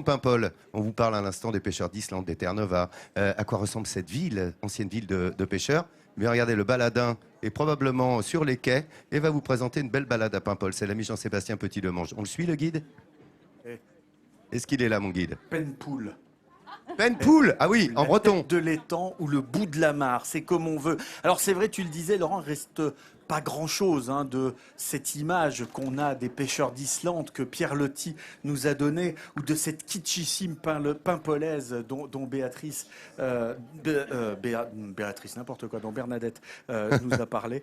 Paimpol, on vous parle à l'instant des pêcheurs d'Islande, des Terre-Neuva. À quoi ressemble cette ville, ancienne ville de pêcheurs? Mais regardez, le baladin est probablement sur les quais et va vous présenter une belle balade à Paimpol. C'est l'ami Jean-Sébastien Petit-Demange. On le suit, le guide? Eh, Est-ce qu'il est là, mon guide? Penpool. Penpool. Ah oui, en La breton. tête de l'étang ou le bout de la mare, c'est comme on veut. Alors c'est vrai, tu le disais, Laurent, il reste pas grand-chose de cette image qu'on a des pêcheurs d'Islande que Pierre Loti nous a donnée, ou de cette kitschissime paimpolaise dont Béatrice, Béatrice, n'importe quoi, dont Bernadette nous a parlé.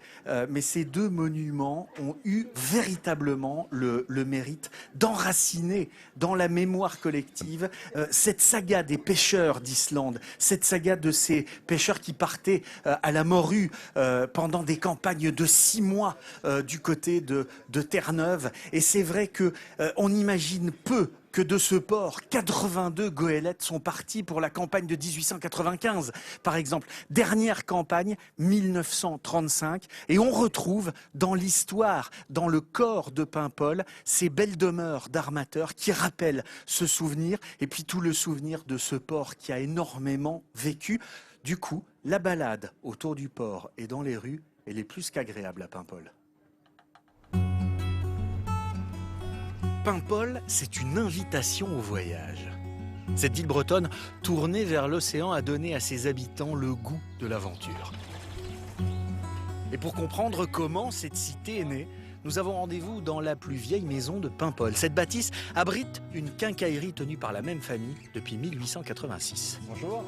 Mais ces deux monuments ont eu véritablement le mérite d'enraciner dans la mémoire collective cette saga des pêcheurs d'Islande, cette saga de ces pêcheurs qui partaient à la morue pendant des campagnes de 6 mois du côté de Terre-Neuve. Et c'est vrai que on imagine peu que de ce port, 82 goélettes sont parties pour la campagne de 1895, par exemple. Dernière campagne, 1935. Et on retrouve dans l'histoire, dans le corps de Paimpol, ces belles demeures d'armateurs qui rappellent ce souvenir, et puis tout le souvenir de ce port qui a énormément vécu. Du coup, la balade autour du port et dans les rues, elle est plus qu'agréable à Paimpol. Paimpol, c'est une invitation au voyage. Cette ville bretonne, tournée vers l'océan, a donné à ses habitants le goût de l'aventure. Et pour comprendre comment cette cité est née, nous avons rendez-vous dans la plus vieille maison de Paimpol. Cette bâtisse abrite une quincaillerie tenue par la même famille depuis 1886. Bonjour.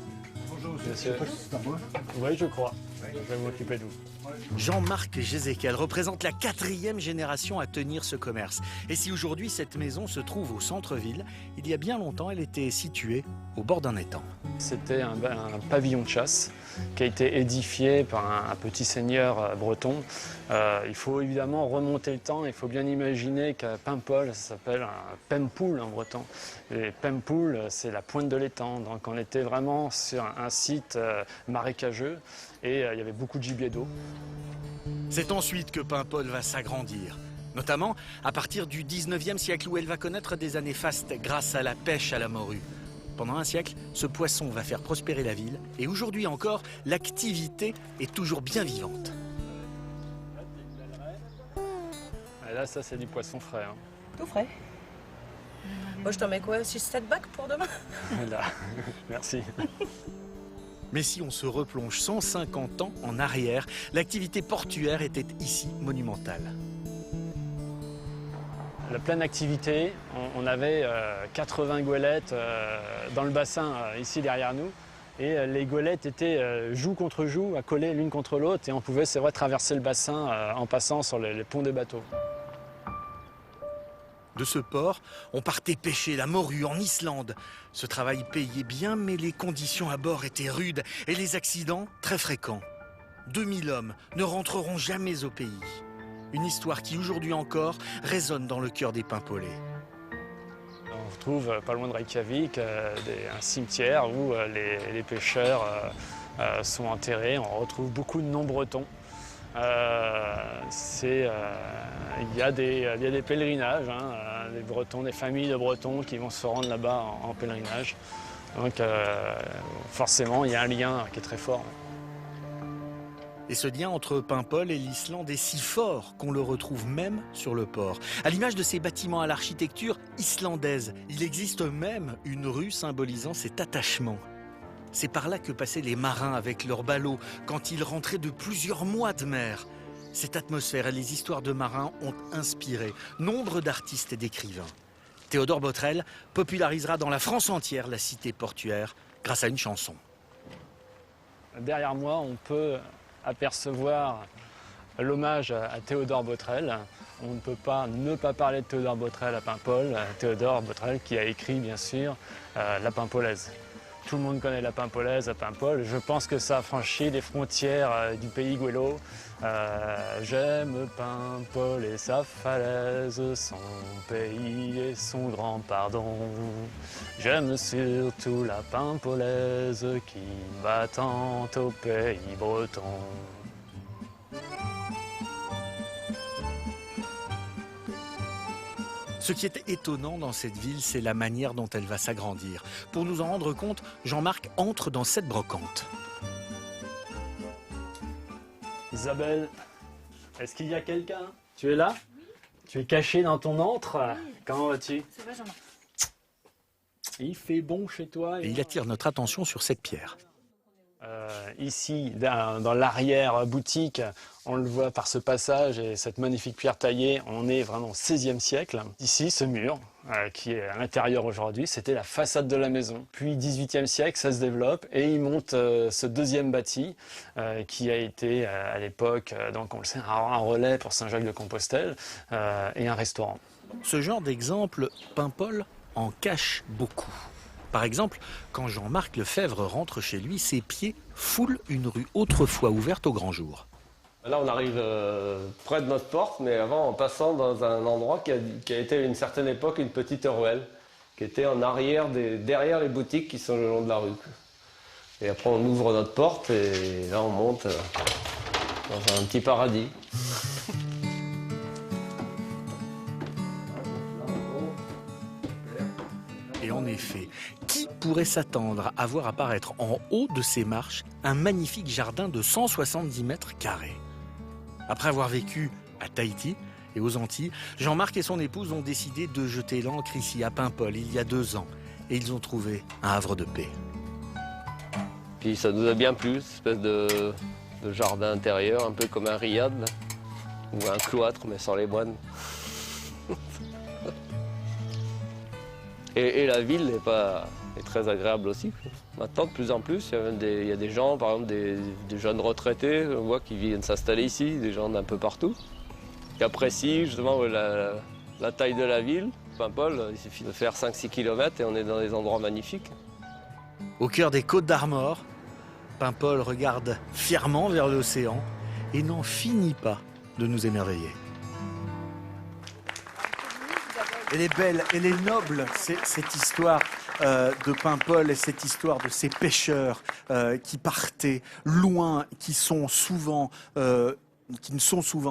Bonjour, monsieur. C'est à moi. Oui, je crois. Je vais m'occuper de vous. Jean-Marc Gézéquel représente la 4e génération à tenir ce commerce. Et si aujourd'hui cette maison se trouve au centre-ville, il y a bien longtemps elle était située au bord d'un étang. C'était un pavillon de chasse qui a été édifié par un petit seigneur breton. Il faut évidemment remonter le temps. Il faut bien imaginer qu'à Paimpol, ça s'appelle un Penpool en breton. Et Penpool, c'est la pointe de l'étang. Donc on était vraiment sur un site marécageux et il y avait beaucoup de gibier d'eau. C'est ensuite que Paimpol va s'agrandir, notamment à partir du 19e siècle où elle va connaître des années fastes grâce à la pêche à la morue. Pendant un siècle, ce poisson va faire prospérer la ville et aujourd'hui encore, l'activité est toujours bien vivante. Et là, ça, c'est du poisson frais. Hein. Tout frais. Moi, je t'en mets quoi, 6-7 bacs pour demain? Là, merci. Mais si on se replonge 150 ans en arrière, l'activité portuaire était ici monumentale. La pleine activité, on avait 80 goélettes dans le bassin ici derrière nous. Et les goélettes étaient joue contre joue, accolées l'une contre l'autre. Et on pouvait, c'est vrai, traverser le bassin en passant sur les ponts des bateaux. De ce port, on partait pêcher la morue en Islande. Ce travail payait bien, mais les conditions à bord étaient rudes et les accidents très fréquents. 2000 hommes ne rentreront jamais au pays. Une histoire qui, aujourd'hui encore, résonne dans le cœur des Paimpolais. On retrouve, pas loin de Reykjavik, un cimetière où les pêcheurs sont enterrés. On retrouve beaucoup de noms bretons. Il y a des pèlerinages, des Bretons, des familles de Bretons qui vont se rendre là-bas en pèlerinage. Donc forcément, il y a un lien qui est très fort. Et ce lien entre Paimpol et l'Islande est si fort qu'on le retrouve même sur le port. À l'image de ces bâtiments à l'architecture islandaise, il existe même une rue symbolisant cet attachement. C'est par là que passaient les marins avec leurs ballots quand ils rentraient de plusieurs mois de mer. Cette atmosphère et les histoires de marins ont inspiré nombre d'artistes et d'écrivains. Théodore Botrel popularisera dans la France entière la cité portuaire grâce à une chanson. Derrière moi, on peut apercevoir l'hommage à Théodore Botrel. On ne peut pas ne pas parler de Théodore Botrel à Paimpol. Théodore Botrel qui a écrit, bien sûr, La Paimpolaise. Tout le monde connaît la Paimpolaise à Paimpol. Je pense que ça a franchi les frontières du pays Gouelo. J'aime Paimpol et sa falaise, son pays et son grand pardon. J'aime surtout la Paimpolaise qui va tant au pays breton. Ce qui est étonnant dans cette ville, c'est la manière dont elle va s'agrandir. Pour nous en rendre compte, Jean-Marc entre dans cette brocante. Isabelle, est-ce qu'il y a quelqu'un? Tu es là? Tu es caché dans ton antre? Comment vas-tu? Ça va, Jean-Marc? Il fait bon chez toi? Et il attire notre attention sur cette pierre. Ici, dans l'arrière-boutique, on le voit par ce passage et cette magnifique pierre taillée, on est vraiment au XVIe siècle. Ici, ce mur, qui est à l'intérieur aujourd'hui, c'était la façade de la maison. Puis, XVIIIe siècle, ça se développe et il monte ce deuxième bâti qui a été, à l'époque, donc on le sait, un relais pour Saint-Jacques-de-Compostelle et un restaurant. Ce genre d'exemple, Paimpol en cache beaucoup. Par exemple, quand Jean-Marc Lefebvre rentre chez lui, ses pieds foulent une rue autrefois ouverte au grand jour. Là, on arrive près de notre porte, mais avant, en passant dans un endroit qui a été à une certaine époque une petite ruelle, qui était en arrière, derrière les boutiques qui sont le long de la rue. Et après, on ouvre notre porte et là, on monte dans un petit paradis. Et en effet, qui pourrait s'attendre à voir apparaître en haut de ces marches un magnifique jardin de 170 mètres carrés? Après avoir vécu à Tahiti et aux Antilles, Jean-Marc et son épouse ont décidé de jeter l'ancre ici à Paimpol il y a 2 ans. Et ils ont trouvé un havre de paix. Puis ça nous a bien plu, cette espèce de jardin intérieur, un peu comme un riad, là, ou un cloître, mais sans les moines. Et la ville est très agréable aussi. Maintenant, de plus en plus, il y a des gens, par exemple des jeunes retraités, on voit qui viennent s'installer ici, des gens d'un peu partout, qui apprécient justement la taille de la ville. Paimpol, il suffit de faire 5-6 km et on est dans des endroits magnifiques. Au cœur des Côtes d'Armor, Paimpol regarde fièrement vers l'océan et n'en finit pas de nous émerveiller. Elle est belle, elle est noble, cette histoire de Paimpol et cette histoire de ces pêcheurs qui partaient loin, qui ne sont souvent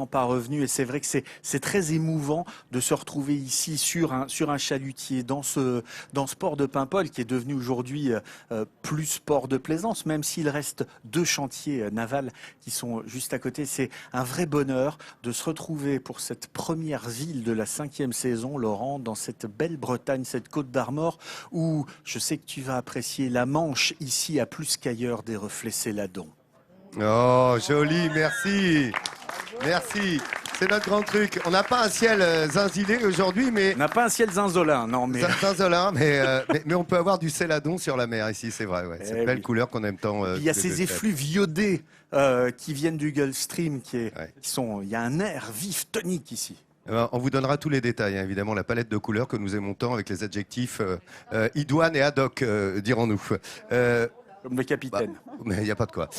pas revenus. Et c'est vrai que c'est très émouvant de se retrouver ici sur un chalutier, dans ce port de Paimpol qui est devenu aujourd'hui plus port de plaisance, même s'il reste 2 chantiers navals qui sont juste à côté. C'est un vrai bonheur de se retrouver pour cette première ville de la 5e saison, Laurent, dans cette belle Bretagne, cette Côte d'Armor, où je sais que tu vas apprécier la Manche. Ici, à plus qu'ailleurs, des reflets céladons. Oh, joli, merci. Merci. C'est notre grand truc. On n'a pas un ciel zinzilé aujourd'hui, mais... On n'a pas un ciel zinzolin, non, mais... Zinzolin, mais on peut avoir du céladon sur la mer ici, c'est vrai. Ouais. Cette belle couleur qu'on aime tant. Il y a ces effluves iodés qui viennent du Gulf Stream, il y a un air vif, tonique ici. On vous donnera tous les détails, hein, évidemment, la palette de couleurs que nous aimons tant avec les adjectifs idoine et ad hoc, dirons-nous. Comme le capitaine. Mais il n'y a pas de quoi.